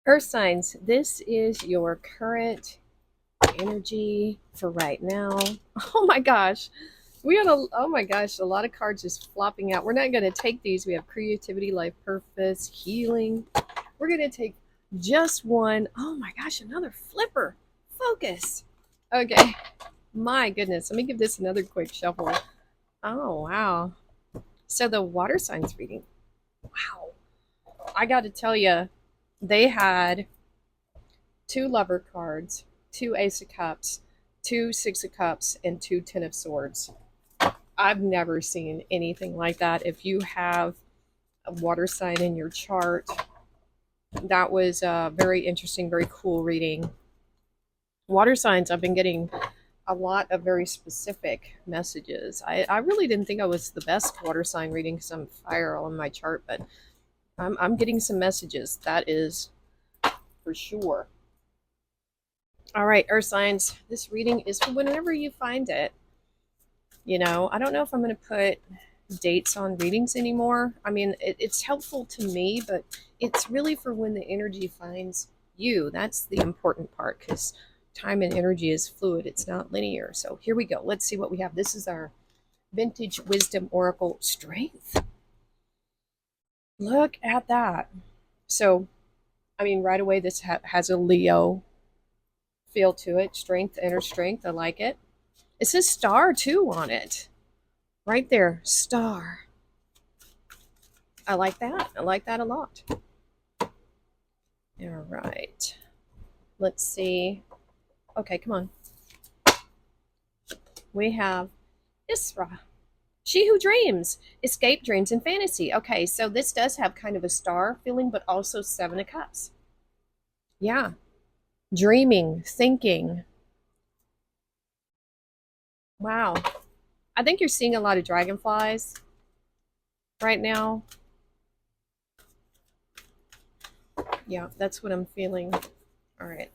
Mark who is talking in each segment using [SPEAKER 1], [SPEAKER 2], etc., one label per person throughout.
[SPEAKER 1] Earth signs, this is your current energy for right now. Oh my gosh. Oh my gosh, a lot of cards just flopping out. We're not going to take these. We have creativity, life purpose, healing. We're going to take just one. Oh my gosh, another flipper. Focus. Okay. My goodness. Let me give this another quick shuffle. Oh, wow. So the water signs reading. Wow. I got to tell you, they had two lover cards, two ace of cups, two six of cups, and two ten of swords. I've never seen anything like that. If you have a water sign in your chart, that was a very interesting, very cool reading. Water signs, I've been getting a lot of very specific messages. I really didn't think I was the best water sign reading because I'm fire on my chart, but I'm getting some messages. That is for sure. All right, earth signs, this reading is for whenever you find it. I don't know if I'm going to put dates on readings anymore. I mean, it's helpful to me, but it's really for when the energy finds you. That's the important part because time and energy is fluid, it's not linear. So here we go. Let's see what we have. This is our Vintage Wisdom Oracle Strength. Look at that. So, I mean, right away, this has a Leo feel to it. Strength, inner strength. I like it. It says star too on it. Right there, star. I like that. I like that a lot. All right. Let's see. Okay, come on. We have Isra. She who dreams. Escape dreams and fantasy. Okay, so this does have kind of a star feeling, but also Seven of Cups. Yeah. Dreaming, thinking. Wow. I think you're seeing a lot of dragonflies right now. Yeah, that's what I'm feeling. All right.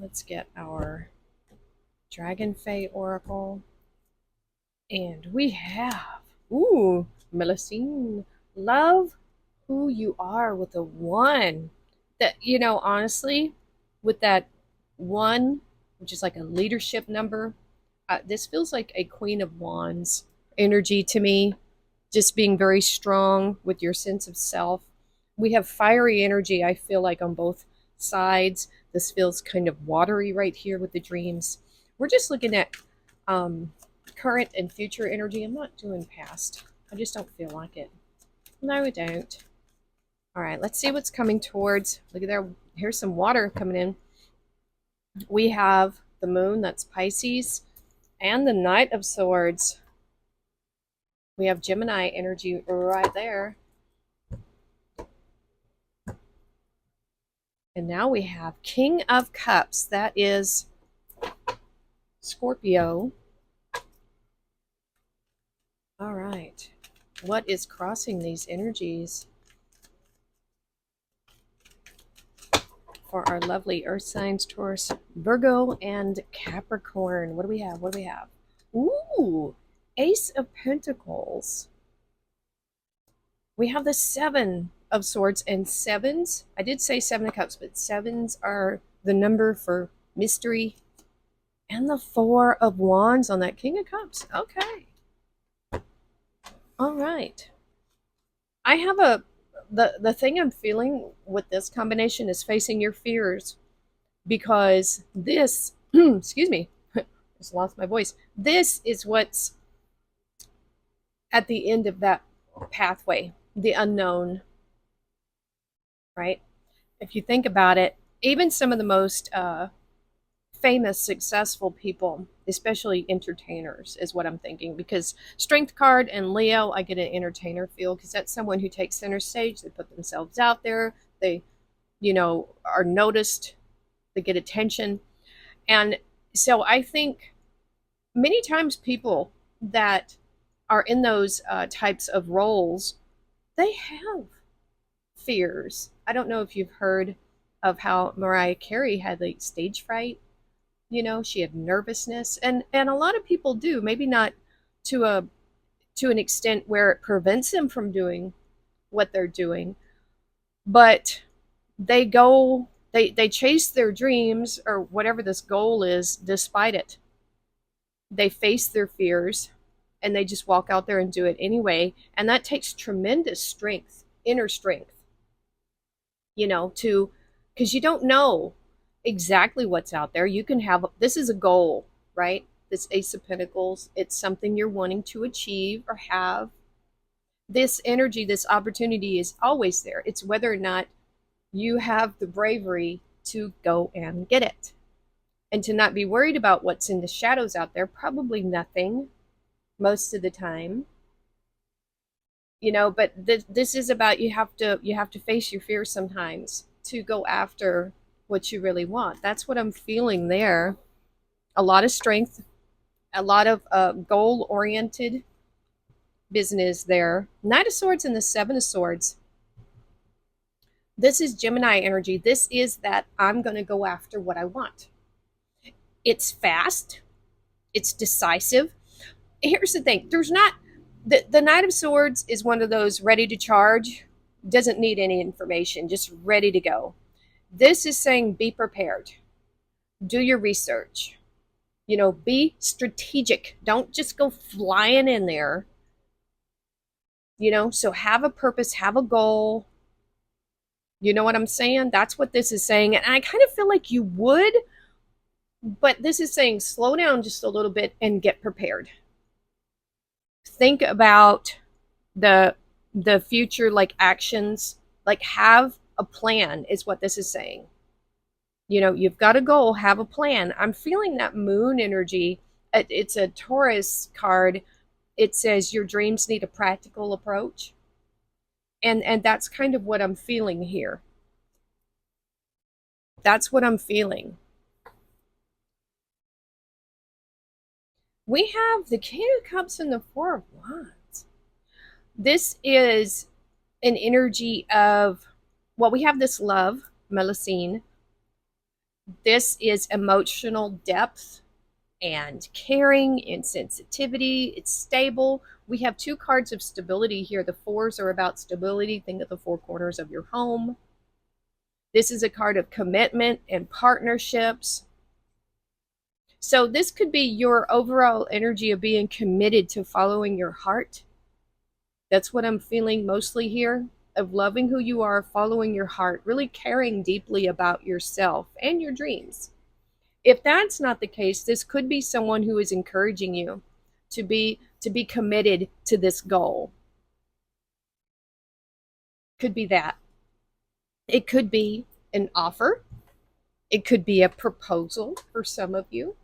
[SPEAKER 1] Let's get our Dragon Fae Oracle. And we have, ooh, Melusine. Love who you are with a one. That, honestly, with that one, which is like a leadership number, this feels like a Queen of Wands energy to me. Just being very strong with your sense of self. We have fiery energy, I feel like, on both sides. This feels kind of watery right here with the dreams. We're just looking at current and future energy. I'm not doing past. I just don't feel like it. No, we don't. All right, let's see what's coming towards. Look at there. Here's some water coming in. We have the moon, that's Pisces, and the Knight of Swords. We have Gemini energy right there. And now we have King of Cups. That is Scorpio. All right. What is crossing these energies for our lovely earth signs, Taurus, Virgo, and Capricorn? What do we have? What do we have? Ooh, Ace of Pentacles. We have the Seven of Swords and sevens. I did say Seven of Cups, but sevens are the number for mystery. And the Four of Wands on that King of Cups. Okay. All right. I have the thing I'm feeling with this combination is facing your fears, because this excuse me, just lost my voice. This is what's at the end of that pathway, the unknown, right? If you think about it, even some of the most famous, successful people, especially entertainers, is what I'm thinking. Because Strength card and Leo, I get an entertainer feel because that's someone who takes center stage. They put themselves out there. They, are noticed. They get attention. And so I think many times people that are in those types of roles, they have fears. I don't know if you've heard of how Mariah Carey had like stage fright. She had nervousness, and a lot of people do. Maybe not to an extent where it prevents them from doing what they're doing, but they chase their dreams or whatever this goal is despite it. They face their fears and they just walk out there and do it anyway. And that takes tremendous strength, inner strength, to, because you don't know exactly what's out there. You can have, this is a goal, right? This Ace of Pentacles, it's something you're wanting to achieve or have. This energy, this opportunity is always there. It's whether or not you have the bravery to go and get it and to not be worried about what's in the shadows out there. Probably nothing most of the time, but this is about, you have to face your fears sometimes to go after what you really want. That's what I'm feeling there. A lot of strength, a lot of goal oriented business there. Knight of Swords and the Seven of Swords. This is Gemini energy. This is that I'm going to go after what I want. It's fast. It's decisive. Here's the thing. There's not, the Knight of Swords is one of those ready to charge, doesn't need any information, just ready to go. This is saying be prepared. Do your research. Be strategic. Don't just go flying in there. So have a purpose, have a goal. You know what I'm saying? That's what this is saying. And I kind of feel like you would, but this is saying slow down just a little bit and get prepared. Think about the future, like actions, like have a plan is what this is saying. You've got a goal, have a plan. I'm feeling that moon energy. It's a Taurus card. It says your dreams need a practical approach. And that's kind of what I'm feeling here. That's what I'm feeling. We have the King of Cups and the Four of Wands. This is an energy of, well, we have this love, Melusine. This is emotional depth and caring and sensitivity. It's stable. We have two cards of stability here. The fours are about stability. Think of the four corners of your home. This is a card of commitment and partnerships. So this could be your overall energy of being committed to following your heart. That's what I'm feeling mostly here, of loving who you are, following your heart, really caring deeply about yourself and your dreams. If that's not the case, this could be someone who is encouraging you to be committed to this goal. Could be that. It could be an offer. It could be a proposal for some of you.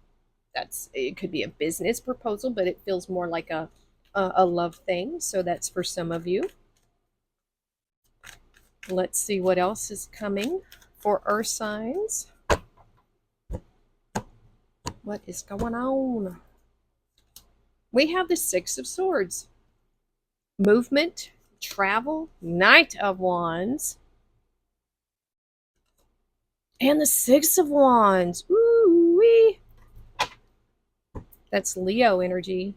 [SPEAKER 1] It could be a business proposal, but it feels more like a love thing. So that's for some of you. Let's see what else is coming for earth signs. What is going on? We have the Six of Swords. Movement, travel, Knight of Wands, and the Six of Wands. Ooh-wee. That's Leo energy.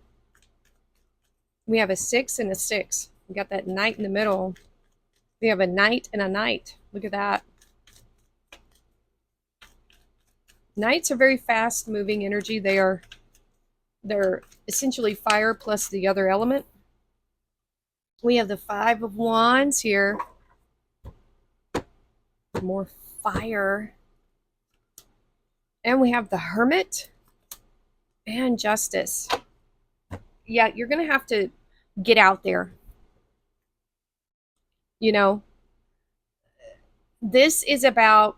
[SPEAKER 1] We have a 6 and a 6. We got that Knight in the middle. We have a Knight and a Knight. Look at that. Knights are very fast moving energy. They're essentially fire plus the other element. We have the Five of Wands here. More fire. And we have the Hermit and Justice. Yeah, you're going to have to get out there. This is about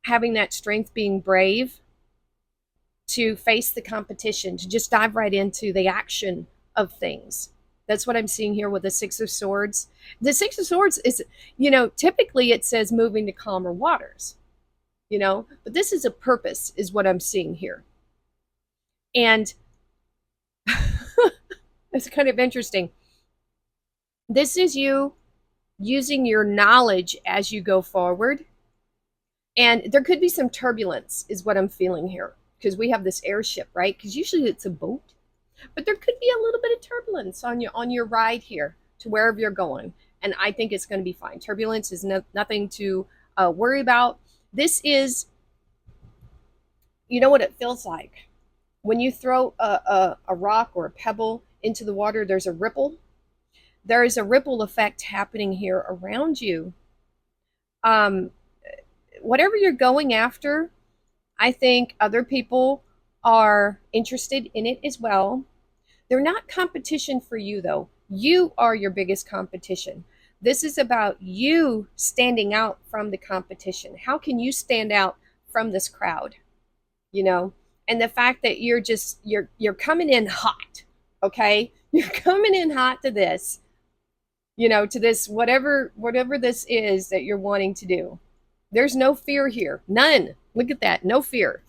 [SPEAKER 1] having that strength, being brave to face the competition, to just dive right into the action of things. That's what I'm seeing here with the Six of Swords. The Six of Swords is, typically it says moving to calmer waters, but this is a purpose is what I'm seeing here. And it's kind of interesting. This is you using your knowledge as you go forward. And there could be some turbulence is what I'm feeling here, because we have this airship, right? Because usually it's a boat, but there could be a little bit of turbulence on your ride here to wherever you're going. And I think it's going to be fine. Turbulence is nothing to worry about. This is, you know what it feels like when you throw a rock or a pebble into the water. There's a ripple. There is a ripple effect happening here around you. Um, whatever you're going after, I think other people are interested in it as well. They're not competition for you, though. You are your biggest competition. This is about you standing out from the competition. How can you stand out from this crowd? You know, and the fact that you're coming in hot, okay? You're coming in hot to this, to this whatever this is that you're wanting to do. There's no fear here. None. Look at that. No fear.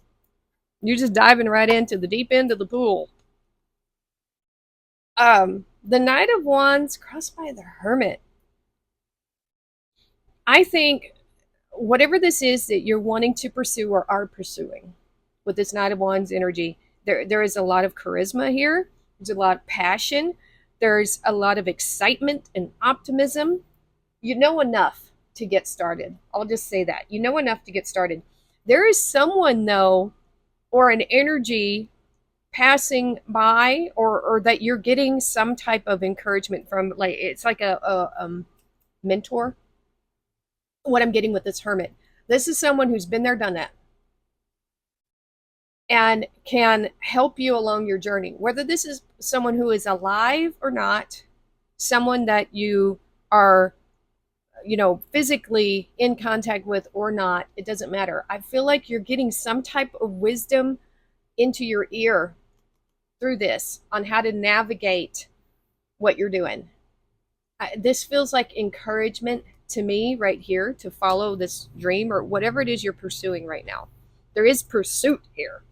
[SPEAKER 1] You're just diving right into the deep end of the pool. The Knight of Wands crossed by the Hermit. I think whatever this is that you're wanting to pursue or are pursuing with this Knight of Wands energy, there is a lot of charisma here. There's a lot of passion. There's a lot of excitement and optimism. You know enough to get started. I'll just say that. You know enough to get started. There is someone, though, or an energy passing by, or that you're getting some type of encouragement from, like it's like a mentor. What I'm getting with this Hermit, this is someone who's been there, done that, and can help you along your journey, whether this is someone who is alive or not, someone that you are physically in contact with or not. It doesn't matter. I feel like you're getting some type of wisdom into your ear through this on how to navigate what you're doing. This feels like encouragement to me right here to follow this dream or whatever it is you're pursuing right now. There is pursuit here.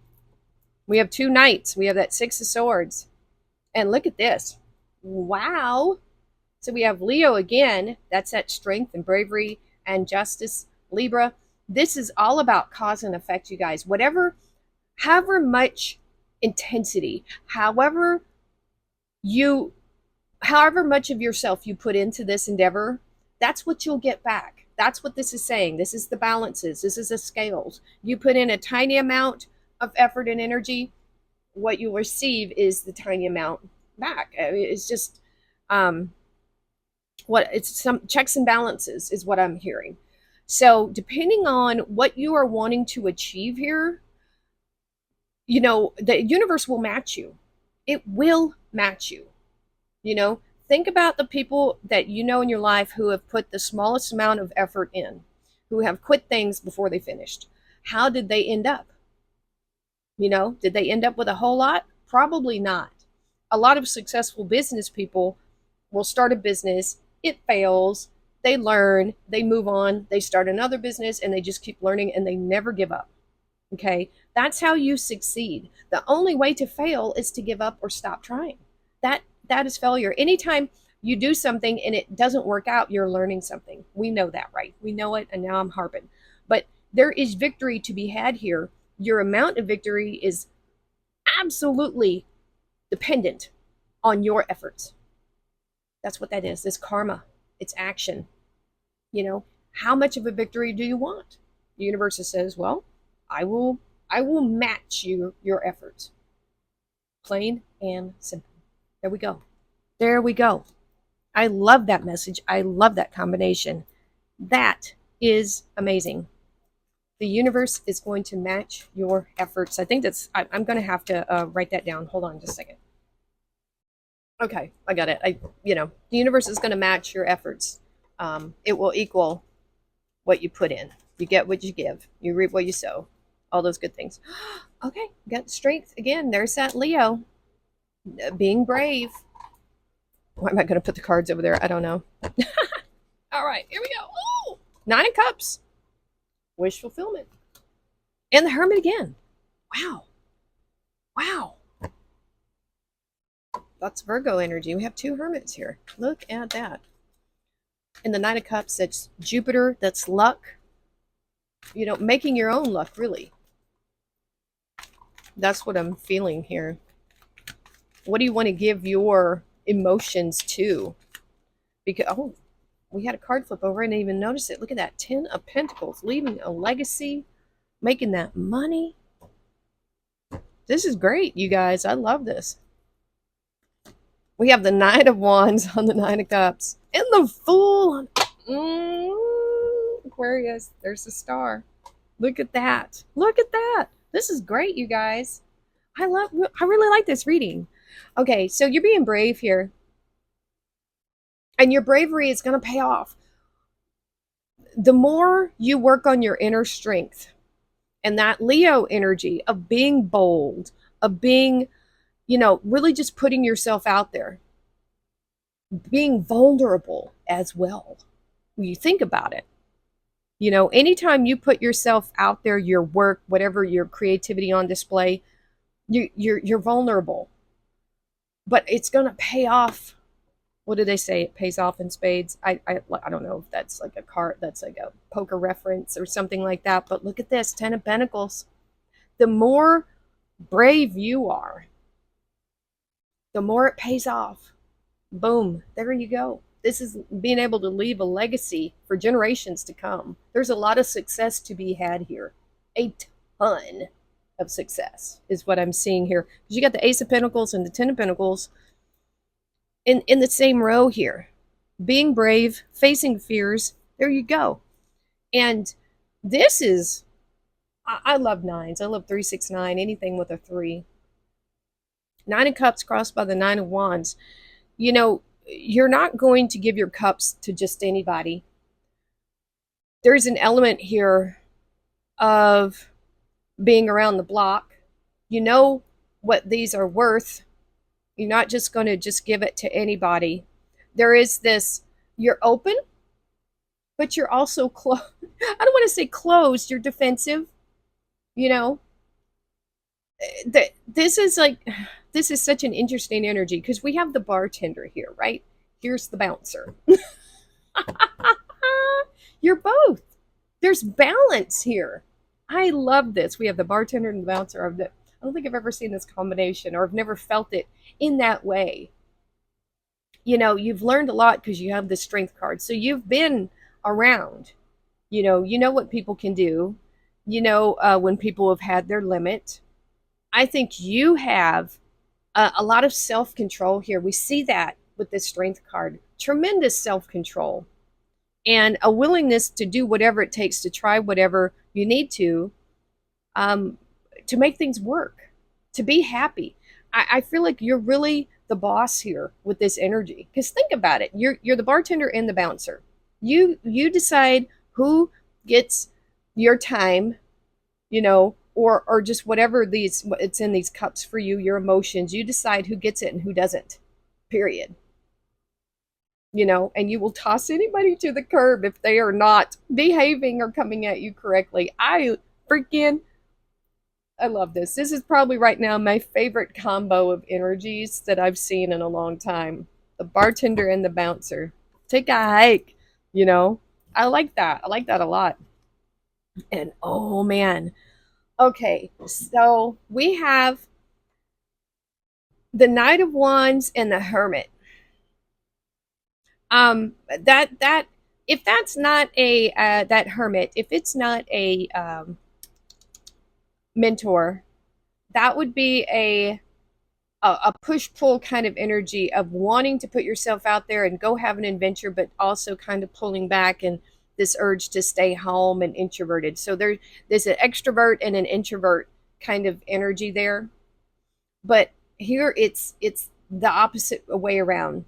[SPEAKER 1] We have two knights. We have that Six of Swords. And look at this. Wow. So we have Leo again. That's that strength and bravery and justice. Libra. This is all about cause and effect, you guys. However much intensity, however much of yourself you put into this endeavor, that's what you'll get back. That's what this is saying. This is the balances. This is the scales. You put in a tiny amount of effort and energy, what you receive is the tiny amount back. I mean, it's just some checks and balances is what I'm hearing. So depending on what you are wanting to achieve here, the universe will match you. It will match you. Think about the people that you know in your life who have put the smallest amount of effort in, who have quit things before they finished. How did they end up? Did they end up with a whole lot? Probably not. A lot of successful business people will start a business, it fails, they learn, they move on, they start another business, and they just keep learning and they never give up. Okay? That's how you succeed. The only way to fail is to give up or stop trying. That is failure. Anytime you do something and it doesn't work out, you're learning something. We know that, right? We know it, and now I'm harping. But there is victory to be had here. Your amount of victory is absolutely dependent on your efforts. That's what that is. It's karma. It's action. How much of a victory do you want? The universe says, well, I will match your efforts. Plain and simple. There we go. There we go. I love that message. I love that combination. That is amazing. The universe is going to match your efforts. I think I'm going to have to write that down. Hold on just a second. Okay, I got it. The universe is going to match your efforts. It will equal what you put in. You get what you give. You reap what you sow. All those good things. Okay, got strength again. There's that Leo. Being brave. Why am I going to put the cards over there? I don't know. All right, here we go. Oh, 9 of Cups. Wish fulfillment. And the Hermit again. Wow. Wow. That's Virgo energy. We have 2 Hermits here. Look at that. And the 9 of Cups, that's Jupiter. That's luck. Making your own luck, really. That's what I'm feeling here. What do you want to give your emotions to? Because We had a card flip over. I didn't even notice it. Look at that. 10 of Pentacles. Leaving a legacy. Making that money. This is great, you guys. I love this. We have the Knight of Wands on the Nine of Cups. And the Fool. Aquarius. There's the star. Look at that. Look at that. This is great, you guys. I really like this reading. Okay, so you're being brave here. And your bravery is going to pay off. The more you work on your inner strength and that Leo energy of being bold, of being, really just putting yourself out there, being vulnerable as well. When you think about it, anytime you put yourself out there, your work, whatever, your creativity on display, you're vulnerable. But it's going to pay off. What do they say? It pays off in spades. I don't know if that's like a card, that's like a poker reference or something like that. But look at this, 10 of Pentacles. The more brave you are, the more it pays off. Boom, there you go. This is being able to leave a legacy for generations to come. There's a lot of success to be had here. A ton of success is what I'm seeing here. Because you got the Ace of Pentacles and the 10 of Pentacles in the same row here. Being brave, facing fears. There you go. And this is, I love nines. I love 369, anything with a 3. 9 of Cups crossed by the 9 of Wands. You're not going to give your cups to just anybody. There's an element here of being around the block. You know what these are worth. You're not just going to just give it to anybody. There is this, you're open, but you're also closed. I don't want to say closed, you're defensive. This is such an interesting energy because we have the bartender here, right? Here's the bouncer. You're both. There's balance here. I love this. We have the bartender and the bouncer. I don't think I've ever seen this combination, or I've never felt it in that way. You've learned a lot because you have the strength card. So you've been around. You know what people can do. When people have had their limit. I think you have a lot of self-control here. We see that with this strength card. Tremendous self-control. And a willingness to do whatever it takes to try whatever you need to make things work, to be happy. I feel like you're really the boss here with this energy. Because think about it. You're the bartender and the bouncer. You decide who gets your time, or just whatever it's in these cups for you, your emotions. You decide who gets it and who doesn't. Period. And you will toss anybody to the curb if they are not behaving or coming at you correctly. I love this. This is probably right now my favorite combo of energies that I've seen in a long time. The bartender and the bouncer. Take a hike, I like that. I like that a lot. And oh man. Okay, so we have the Knight of Wands and the Hermit. That if that's not a that Hermit, if it's not a mentor, that would be a push-pull kind of energy of wanting to put yourself out there and go have an adventure, but also kind of pulling back and this urge to stay home and introverted. So there's an extrovert and an introvert kind of energy there. But here it's the opposite way around,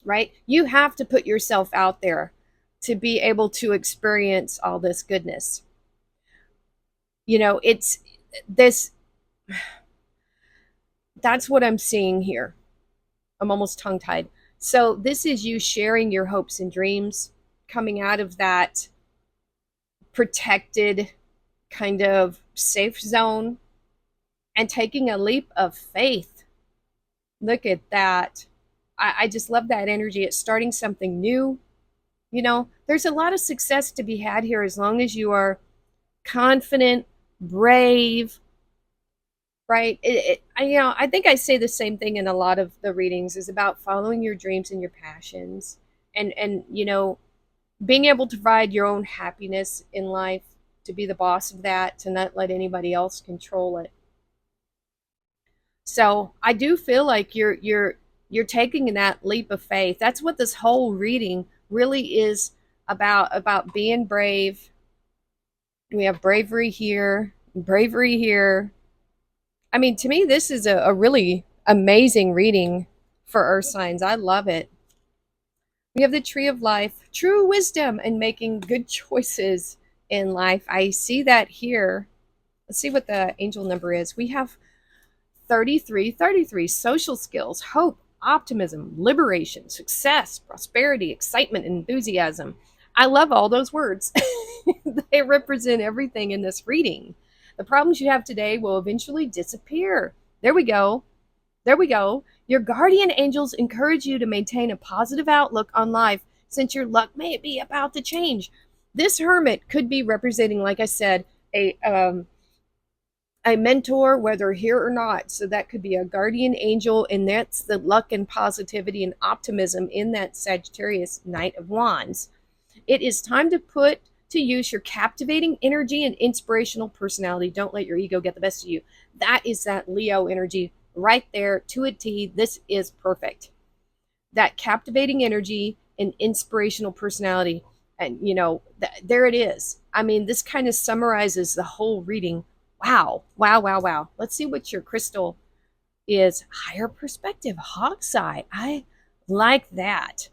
[SPEAKER 1] right? You have to put yourself out there to be able to experience all this goodness. It's this, that's what I'm seeing here. I'm almost tongue-tied. So this is you sharing your hopes and dreams, coming out of that protected kind of safe zone and taking a leap of faith. Look at that. I just love that energy. It's starting something new. There's a lot of success to be had here as long as you are confident, brave, right? I think I say the same thing in a lot of the readings, is about following your dreams and your passions and being able to provide your own happiness in life, to be the boss of that, to not let anybody else control it. So I do feel like you're taking that leap of faith. That's what this whole reading really is about being brave. We have bravery here, bravery here. I mean, to me, this is a really amazing reading for earth signs. I love it. We have the tree of life, true wisdom, and making good choices in life. I see that here. Let's see what the angel number is. We have 3333, social skills, hope, optimism, liberation, success, prosperity, excitement, enthusiasm. I love all those words. They represent everything in this reading. The problems you have today will eventually disappear. There we go. There we go. Your guardian angels encourage you to maintain a positive outlook on life since your luck may be about to change. This hermit could be representing, like I said, a mentor, whether here or not. So that could be a guardian angel, and that's the luck and positivity and optimism in that Sagittarius Knight of Wands. It is time to put to use your captivating energy and inspirational personality. Don't let your ego get the best of you. That is that Leo energy right there to a T. This is perfect. That captivating energy and inspirational personality. And, there it is. I mean, this kind of summarizes the whole reading. Wow, wow, wow, wow. Let's see what your crystal is. Higher perspective, hawk's eye. I like that.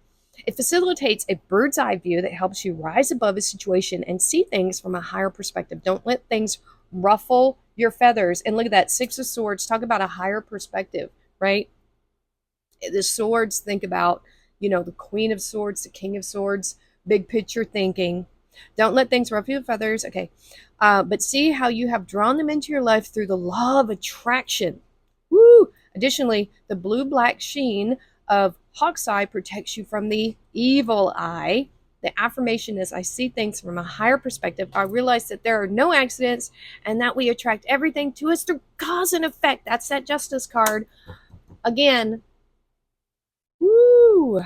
[SPEAKER 1] It facilitates a bird's eye view that helps you rise above a situation and see things from a higher perspective. Don't let things ruffle your feathers. And look at that, Six of Swords. Talk about a higher perspective, right? The swords, think about, the Queen of Swords, the King of Swords, big picture thinking. Don't let things ruffle your feathers. Okay. But see how you have drawn them into your life through the law of attraction. Woo! Additionally, the blue-black sheen of hawk's eye protects you from the evil eye. The affirmation is, I see things from a higher perspective. I realize that there are no accidents and that we attract everything to us through cause and effect. That's that justice card. Again, woo!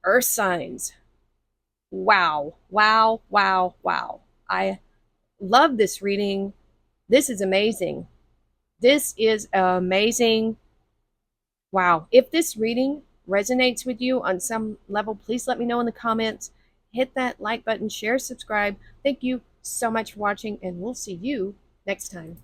[SPEAKER 1] Earth signs. Wow, wow, wow, wow. I love this reading. This is amazing. This is amazing. Wow. If this reading resonates with you on some level, please let me know in the comments. Hit that like button, share, subscribe. Thank you so much for watching, and we'll see you next time.